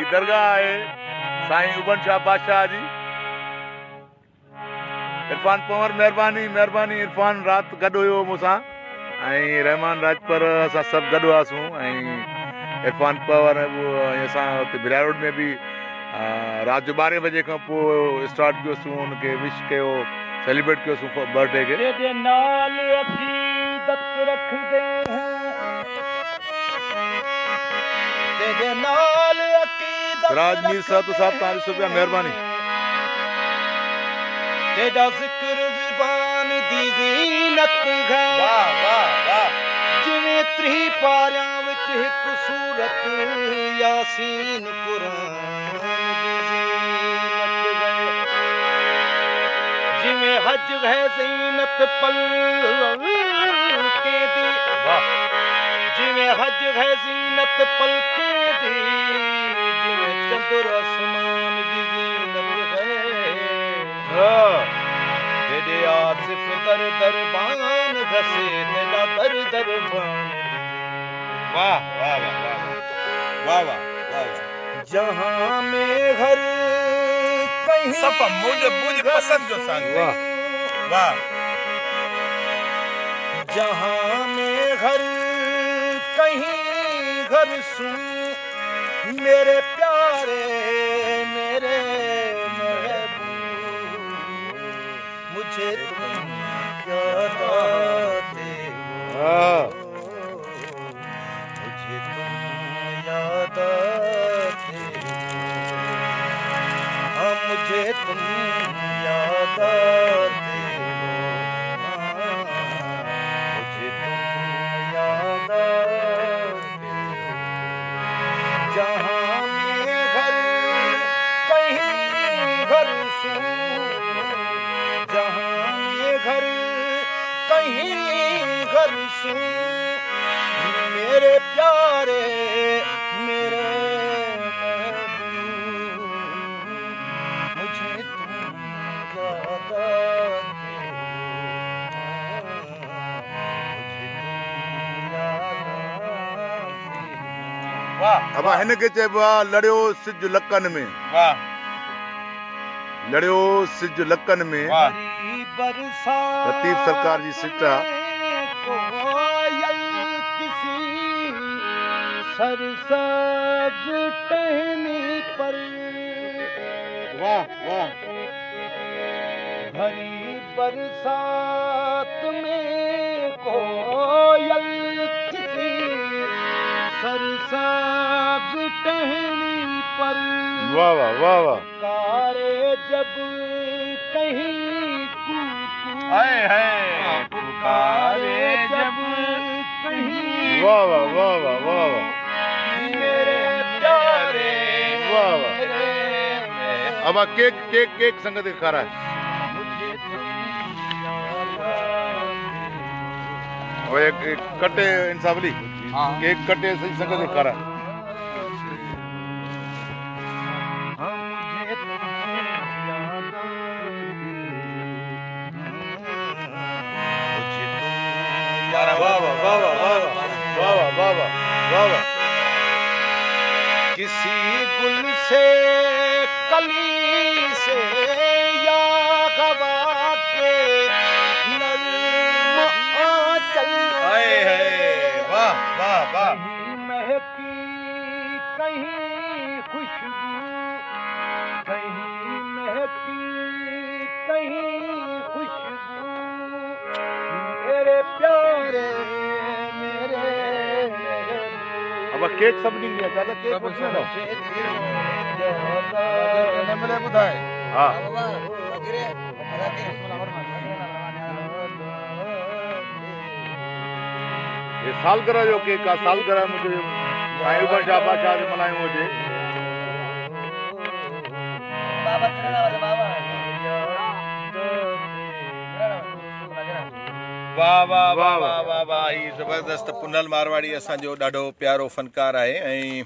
ही दरगाह है साईं उबन शाह बादशाह जी। इरफान पंवर मेहरबानी मेहरबानी। इरफान रात गॾु हुयो मूंसां ऐं रहमान राजपर असां सभु गॾु हुआसीं ऐं इरफान पंवर असां हुते बिरार रोड में बि रात जो 12 बजे खां पोइ स्टार्ट कयोसीं उनखे विश कयो सेलिब्रेट कयोसीं बर्थडे खे। तेरे नाल अकीदत रखदे हैं तेरे नाल अकीदत सिराज मीर साहब तो साहब ₹40 मेहरबानी। तेरा जिक्र ज़ुबान दी ज़ीनत है वाह वाह वाह। जिवें 30 पारियां विच हिक सूरत यासीन कुरान दी ज़ीनत है जिवें हज है ज़ीनत पलके दी जिवें हज है ज़ीनत पलके दी जिवें चंद्र आसमान दी ज़ीनत है। तेरे आसिफ दर दरबान घसे तेरा दर दरबान। वाह वाह वाह वाह वाह वाह। जहाँ में घर कहीं सफा मुझे पसंद जो सांग। वाह वाह। जहाँ में घर कहीं घर सुन मेरे प्यारे मेरे महबूब मुझे तुम याद आते हो मुझे तुम याद आते हो हाँ मुझे तुम याद आते हो मुझे तुम याद आते हो। जहाँ में घर कहीं घर सुन जहाँ में घर कहीं घर सुन मेरे प्यारे मेरे महबूब मुझे तुम याद आते हो मुझे तुम याद आते हो। वाह। अब हिनखे चइबो आहे लड़ियो सिज लकनि में। वाह। लड़ियो सिज लकनि में। लतीफ़ सरकार जी सिट आहे। सरसब्ज टहनी पर वाह वाह। भरी बरसात में कोयल किसी सरसब्ज टहनी पर वाह वाह वाह वाह। पुकारे जब कहीं कुकू हाय हाय पुकारे जब कहीं वाह वाह वाह वाह वाह वाह। मेरे प्यारे वाह वाह। मेरे अब केक केक केक संगत खे खाराए। और एक कटे इंसावली केक कटे सही संगत खे खाराए। वाह वाह वाह वाह वाह वाह वाह वाह वाह। किसी गुल से कली से या हवा के नर्म आंचल हाय हाय वाह वाह वाह। कहीं महकी कहीं खुशबू कहीं महकी कहीं खुशबू मेरे प्यारे मेरे अब केक सभिनी खे दादा केक वठी वञो। मिले ॿुधाए। हा ये सालगिरह जो केक आहे। सालगिरह मुंहिंजे साईं उबन शाह बादशाह जो मल्हायूं हुजे। वाह वाह वाह वाह वाह वाह। ही ज़बरदस्त पुनल मारवाड़ी असांजो ॾाढो प्यारो फ़नकार आहे ऐं